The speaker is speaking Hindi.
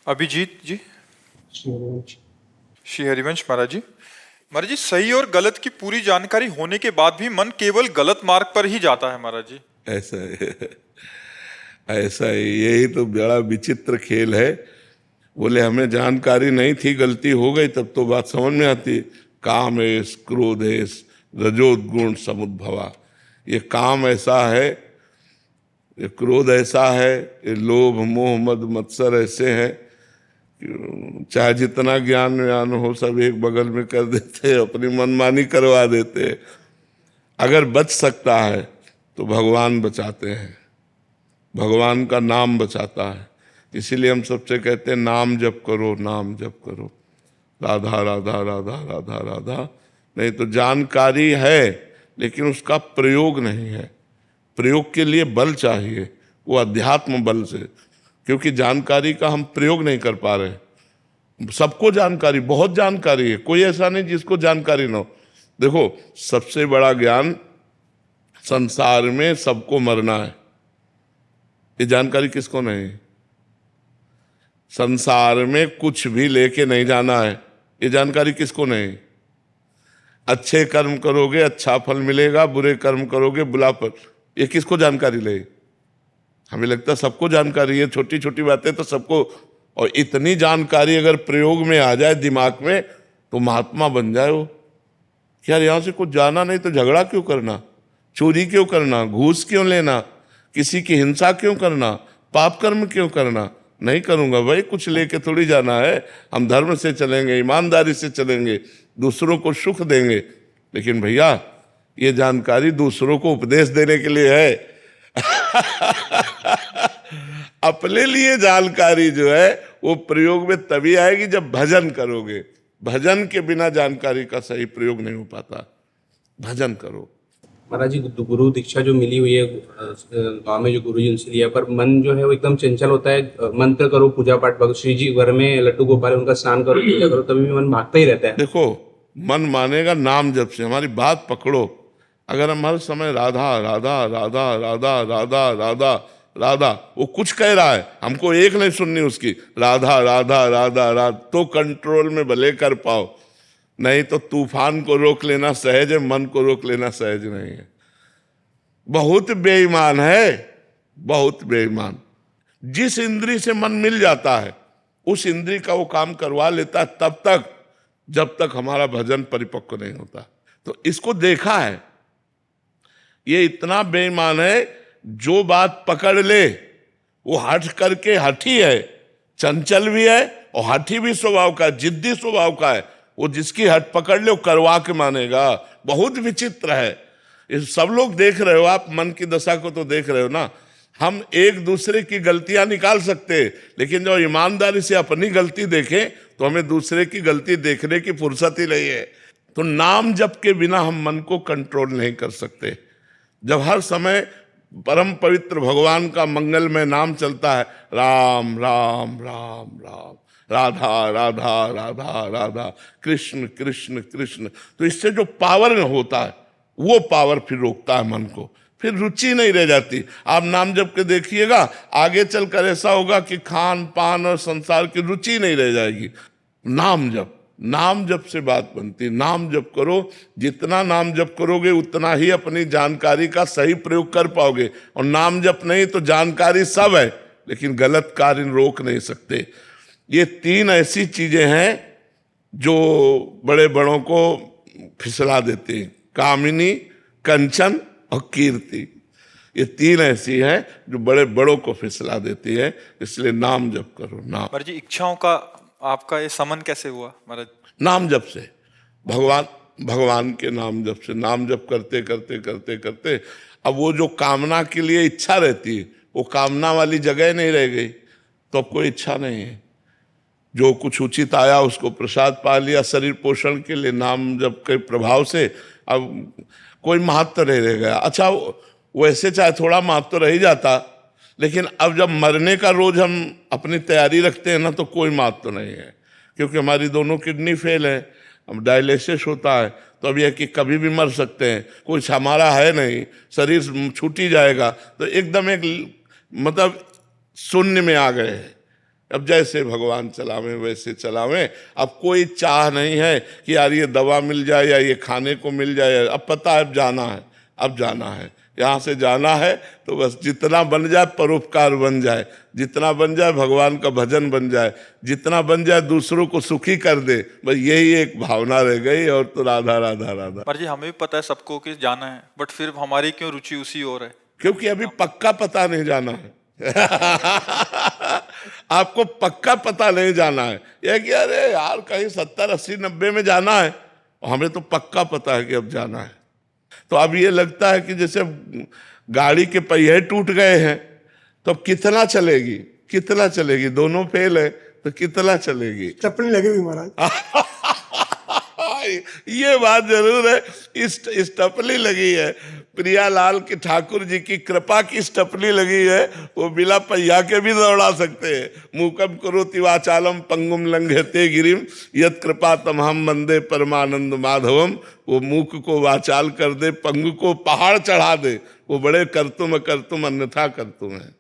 अभिजीत जी। हरिवंश। श्री हरिवंश महाराज जी, सही और गलत की पूरी जानकारी होने के बाद भी मन केवल गलत मार्ग पर ही जाता है महाराज जी। ऐसा है, ऐसा है। यही तो बड़ा विचित्र खेल है। बोले हमें जानकारी नहीं थी, गलती हो गई, तब तो बात समझ में आती। कामेश क्रोधेश रजोगुण समुद्भवा। ये काम ऐसा है, ये क्रोध ऐसा है, ये लोभ मोह मद मत्सर ऐसे हैं कि चाहे जितना ज्ञान व्यान हो सब एक बगल में कर देते हैं, अपनी मनमानी करवा देते हैं। अगर बच सकता है तो भगवान बचाते हैं, भगवान का नाम बचाता है। इसीलिए हम सबसे कहते हैं नाम जप करो, नाम जप करो, राधा राधा राधा राधा राधा। नहीं तो जानकारी है लेकिन उसका प्रयोग नहीं है। प्रयोग के लिए बल चाहिए, वो अध्यात्म बल से, क्योंकि जानकारी का हम प्रयोग नहीं कर पा रहे। सबको जानकारी, बहुत जानकारी है, कोई ऐसा नहीं जिसको जानकारी ना हो। देखो सबसे बड़ा ज्ञान संसार में सबको मरना है, ये जानकारी किसको नहीं। संसार में कुछ भी लेके नहीं जाना है, ये जानकारी किसको नहीं। अच्छे कर्म करोगे अच्छा फल मिलेगा, बुरे कर्म करोगे बुरा फल, ये किसको जानकारी ले। हमें लगता है सबको जानकारी है, छोटी छोटी बातें तो सबको। और इतनी जानकारी अगर प्रयोग में आ जाए दिमाग में तो महात्मा बन जाए वो। यार यहाँ से कुछ जाना नहीं तो झगड़ा क्यों करना, चोरी क्यों करना, घूस क्यों लेना, किसी की हिंसा क्यों करना, पाप कर्म क्यों करना। नहीं करूंगा भाई, कुछ लेके थोड़ी जाना है। हम धर्म से चलेंगे, ईमानदारी से चलेंगे, दूसरों को सुख देंगे। लेकिन भैया ये जानकारी दूसरों को उपदेश देने के लिए है। अपने लिए जानकारी जो है वो प्रयोग में तभी आएगी जब भजन करोगे। भजन के बिना जानकारी का सही प्रयोग नहीं हो पाता। भजन करो। महाराज जी, गुरु दीक्षा जो मिली हुई है गांव में, जो गुरु जी उनसे लिया, पर मन जो है वो एकदम चंचल होता है। मंत्र करो, पूजा पाठ, भगत श्री जी घर में लड्डू गोपाल उनका स्नान करो, पूजा करो, तभी भी मन भागता ही रहता है। देखो मन मानेगा नाम जप से। हमारी बात पकड़ो। अगर हम हर समय राधा राधा राधा राधा राधा राधा राधा, वो कुछ कह रहा है हमको एक नहीं सुननी उसकी, राधा राधा राधा राधा, तो कंट्रोल में भले कर पाओ। नहीं तो तूफान को रोक लेना सहज है, मन को रोक लेना सहज नहीं है। बहुत बेईमान है, बहुत बेईमान। जिस इंद्री से मन मिल जाता है उस इंद्री का वो काम करवा लेता है तब तक जब तक हमारा भजन परिपक्व नहीं होता। तो इसको देखा है, ये इतना बेईमान है, जो बात पकड़ ले वो हठ करके हठी है, चंचल भी है और हठी भी स्वभाव का, जिद्दी स्वभाव का है। वो जिसकी हट पकड़ ले वो करवा के मानेगा। बहुत विचित्र है। ये सब लोग देख रहे हो, आप मन की दशा को तो देख रहे हो ना। हम एक दूसरे की गलतियां निकाल सकते हैं, लेकिन जब ईमानदारी से अपनी गलती देखें तो हमें दूसरे की गलती देखने की फुर्सत ही नहीं है। तो नाम जप के बिना हम मन को कंट्रोल नहीं कर सकते। जब हर समय परम पवित्र भगवान का मंगलमय नाम चलता है, राम राम राम राम, राधा राधा राधा राधा, कृष्ण कृष्ण कृष्ण, तो इससे जो पावर होता है वो पावर फिर रोकता है मन को, फिर रुचि नहीं रह जाती। आप नाम जप के देखिएगा, आगे चलकर ऐसा होगा कि खान पान और संसार की रुचि नहीं रह जाएगी। नाम जप, नाम जप से बात बनती। नाम जप करो, जितना नाम जप करोगे उतना ही अपनी जानकारी का सही प्रयोग कर पाओगे। और नाम जप नहीं तो जानकारी सब है, लेकिन गलत कार्य रोक नहीं सकते। ये तीन ऐसी चीजें हैं जो बड़े बड़ों को फिसला देती हैं, कामिनी, कंचन और कीर्ति। ये तीन ऐसी हैं जो बड़े बड़ों को फिसला देती है। इसलिए नाम जप करो। नाम महाराज जी, इच्छाओं का आपका ये समन कैसे हुआ महाराज? नाम जप से, भगवान के नाम जप से। नाम जप करते करते करते करते अब वो जो कामना के लिए इच्छा रहती है वो कामना वाली जगह नहीं रह गई, तो अब कोई इच्छा नहीं है। जो कुछ उचित आया उसको प्रसाद पा लिया शरीर पोषण के लिए, नाम जप के प्रभाव से अब कोई महत्व नहीं रह गया। अच्छा वैसे चाहे थोड़ा महत्व रह ही जाता, लेकिन अब जब मरने का रोज हम अपनी तैयारी रखते हैं ना तो कोई महत्व नहीं है, क्योंकि हमारी दोनों किडनी फेल है, अब डायलिसिस होता है। तो अब यह कि कभी भी मर सकते हैं, कुछ हमारा है नहीं, शरीर छूट ही जाएगा। तो एकदम एक मतलब शून्य में आ गए हैं। अब जैसे भगवान चलावें वैसे चलावें। अब कोई चाह नहीं है कि यार ये दवा मिल जाए या ये खाने को मिल जाए। अब पता है अब जाना है, अब जाना है, यहाँ से जाना है। तो बस जितना बन जाए परोपकार बन जाए, जितना बन जाए भगवान का भजन बन जाए, जितना बन जाए दूसरों को सुखी कर दे, बस यही एक भावना रह गई। और तो राधा राधा राधा। महाराज जी हमें भी पता है सबको कि जाना है, बट फिर हमारी क्यों रुचि उसी ओर है? क्योंकि अभी पक्का पता नहीं जाना है। आपको पक्का पता नहीं जाना है, यह कि अरे यार कहीं 70, 80, 90 में जाना है। हमें तो पक्का पता है कि अब जाना है। तो अब ये लगता है कि जैसे गाड़ी के पहिए टूट गए हैं, तो अब कितना चलेगी, कितना चलेगी? दोनों फेल है तो कितना चलेगी? चप्पल लगी हुई महाराज। ये बात जरूर है, इस टपली लगी है। प्रियालाल की ठाकुर जी की कृपा की टपली लगी है, वो बिना पहिया के भी दौड़ा सकते हैं। मूकम करोति वाचालम पंगुम लंघयते गिरिम यत् कृपा तमहम वंदे परमानंद माधवम। वो मूक को वाचाल कर दे, पंगु को पहाड़ चढ़ा दे, वो बड़े कर्तुम अन्यथा कर्तुम है।